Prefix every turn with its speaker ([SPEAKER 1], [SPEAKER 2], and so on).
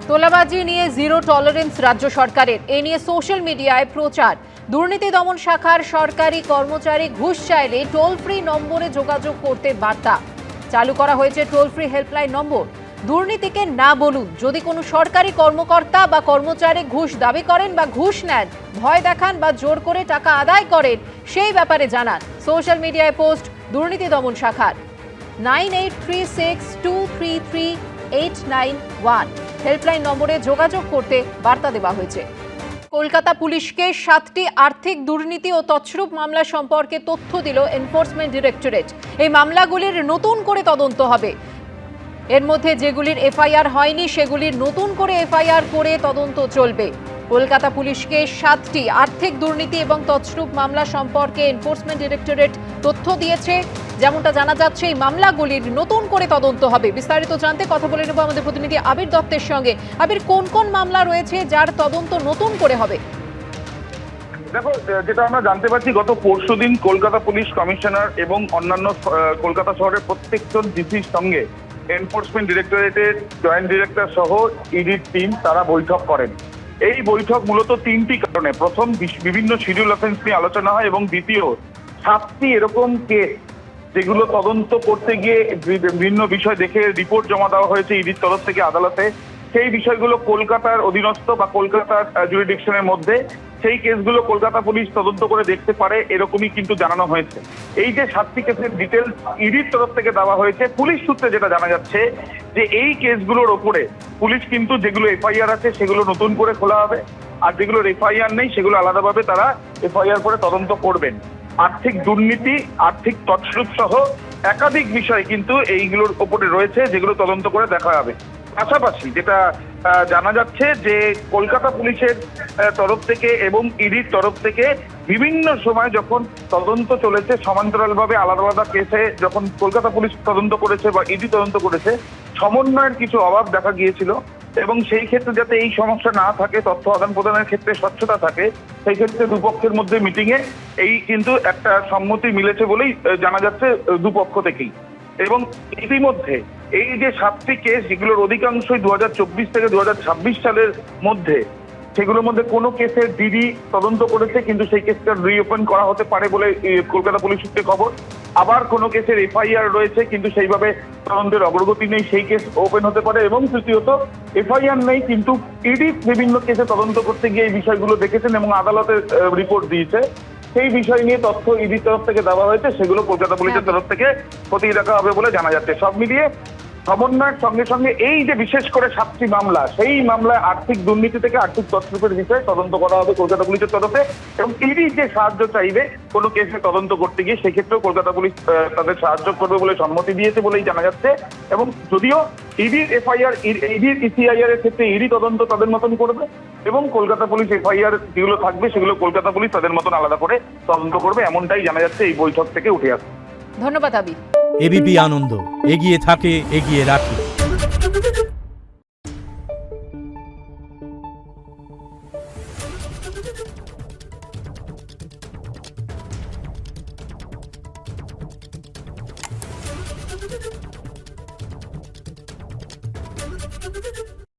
[SPEAKER 1] তোলাবাজি নিয়ে zero tolerance রাজ্য সরকারের। এ নিয়ে সোশ্যাল মিডিয়ায় প্রচার। দুর্নীতি দমন শাখার সরকারি কর্মচারী ঘুষ চাইলে টোল ফ্রি নম্বরে যোগাযোগ করতে বার্তা চালু করা হয়েছে। Toll free helpline number. দুর্নীতিকে না বলুন। যদি কোনো সরকারি কর্মকর্তা বা কর্মচারী ঘুষ দাবি করেন বা ঘুষ নেন, ভয় দেখান বা জোর করে টাকা আদায় করেন, সেই ব্যাপারে জানান। সোশ্যাল মিডিয়ায় পোস্ট দুর্নীতি দমন শাখার। 9836233891 হেল্পলাইন নম্বরে যোগাযোগ করতে বার্তা দেওয়া হয়েছে। কলকাতা পুলিশকে 7টি আর্থিক দুর্নীতি ও তছরূপ মামলা সম্পর্কে তথ্য দিল এনফোর্সমেন্ট ডিরেক্টরেট। এই মামলাগুলির নতুন করে তদন্ত হবে। এর মধ্যে যেগুলির এফআইআর হয়নি সেগুলির নতুন করে এফআইআর করে তদন্ত চলবে। কলকাতা পুলিশকে 7টি আর্থিক দুর্নীতি এবং তছরূপ মামলা সম্পর্কে এনফোর্সমেন্ট ডিরেক্টরেট তথ্য দিয়েছে। যেমনটা জানা যাচ্ছে, এই মামলাগুলির নতুন করে তদন্ত হবে। বিস্তারিত জানতে কথা বলে নেব আমাদের প্রতিনিধি আবির দত্তের সঙ্গে। আবির, কোন কোন মামলা রয়েছে যার তদন্ত নতুন করে হবে?
[SPEAKER 2] দেখো, যেটা আমরা জানতে পারছি, গত পরশুদিন কলকাতা পুলিশ কমিশনার এবং অন্যান্য কলকাতা শহরের প্রত্যেকজন ডিসির সঙ্গে এনফোর্সমেন্ট ডিরেক্টরেটের জয়েন্ট ডিরেক্টর সহ ইডির টিম তারা বৈঠক করেন। এই বৈঠক মূলত তিনটি কারণে। প্রথম, বিভিন্ন শিডিউল অফেন্স নিয়ে আলোচনা হয় এবং দ্বিতীয়, 7টি এরকম কেস যেগুলো তদন্ত করতে গিয়ে বিভিন্ন বিষয় দেখে রিপোর্ট জমা দেওয়া হয়েছে ইডির তরফ থেকে আদালতে। সেই বিষয়গুলো কলকাতার অধীনস্থ বা কলকাতার জুরিডিকশনের মধ্যে, সেই কেসগুলো কলকাতা পুলিশ তদন্ত করে দেখতে পারে, এরকমই কিন্তু জানানো হয়েছে। এই যে 7টি কেসের ডিটেলস ইডির তরফ থেকে দেওয়া হয়েছে, পুলিশ সূত্রে যেটা জানা যাচ্ছে যে এই কেসগুলোর ওপরে পুলিশ কিন্তু যেগুলো এফআইআর আছে সেগুলো নতুন করে খোলা হবে, আর যেগুলোর এফআইআর নেই সেগুলো আলাদাভাবে তারা এফআইআর করে তদন্ত করবেন। আর্থিক দুর্নীতি, আর্থিক তছরূপ সহ একাধিক বিষয় কিন্তু এইগুলোর ওপরে রয়েছে, যেগুলো তদন্ত করে দেখা হবে। পাশাপাশি যেটা জানা যাচ্ছে যে কলকাতা পুলিশের তরফ থেকে এবং ইডির তরফ থেকে বিভিন্ন সময় যখন তদন্ত চলেছে, সমান্তরালভাবে আলাদা আলাদা কেসে যখন কলকাতা পুলিশ তদন্ত করেছে বা ইডি তদন্ত করেছে, সমন্বয়ের কিছু অভাব দেখা গিয়েছিল এবং সেই ক্ষেত্রে যাতে এই সমস্যা না থাকে, তথ্য আদান প্রদানের ক্ষেত্রে স্বচ্ছতা থাকে, সেই ক্ষেত্রে দুপক্ষের মধ্যে মিটিংয়ে এই কিন্তু একটা সম্মতি মিলেছে বলেই জানা যাচ্ছে দুপক্ষ থেকেই। এবং ইতিমধ্যে এই যে 7টি কেস, যেগুলোর অধিকাংশই 2024 থেকে 2026 সালের মধ্যে, সেগুলোর মধ্যে কোনো কেসের ডিডি তদন্ত করেছে কিন্তু সেই কেসটা রিওপেন করা হতে পারে বলে কলকাতা পুলিশ সূত্রে খবর। আবার কোনো কেসের এফআইআর রয়েছে কিন্তু সেইভাবে তদন্তের অগ্রগতি নেই, সেই কেস ওপেন হতে পারে। এবং তৃতীয়ত, এফআইআর নেই কিন্তু ইডি বিভিন্ন কেসে তদন্ত করতে গিয়ে এই বিষয়গুলো দেখেছেন এবং আদালতে রিপোর্ট দিয়েছে। সেই বিষয় নিয়ে তথ্য ইডির তরফ থেকে দেওয়া হয়েছে, সেগুলো কলকাতা পুলিশের তরফ থেকে খতিয়ে দেখা হবে বলে জানা যাচ্ছে। সব মিলিয়ে সমন্বয়ের সঙ্গে সঙ্গে এই যে বিশেষ করে 7টি মামলা, সেই মামলায় আর্থিক দুর্নীতি থেকে আর্থিক তছরূপের বিষয়ে তদন্ত করা হবে কলকাতা পুলিশের তরফে। এবং ইডি যে সাহায্য চাইবে কোনো কেসে তদন্ত করতে গিয়ে, সেক্ষেত্রেও কলকাতা পুলিশ তাদের সাহায্য করবে বলে সম্মতি দিয়েছে বলেই জানা যাচ্ছে। এবং যদিও ইডির এফআইআর, ইডির ইসিআইআর এর ক্ষেত্রে ইডি তদন্ত তাদের মতন করবে এবং কলকাতা পুলিশ এফআইআর যেগুলো থাকবে সেগুলো কলকাতা পুলিশ তাদের মতন আলাদা করে তদন্ত করবে, এমনটাই জানা যাচ্ছে এই বৈঠক থেকে উঠে আসছে।
[SPEAKER 1] ধন্যবাদ আবির।
[SPEAKER 3] এবিপি আনন্দ, এগিয়ে থাকে, এগিয়ে রাখে।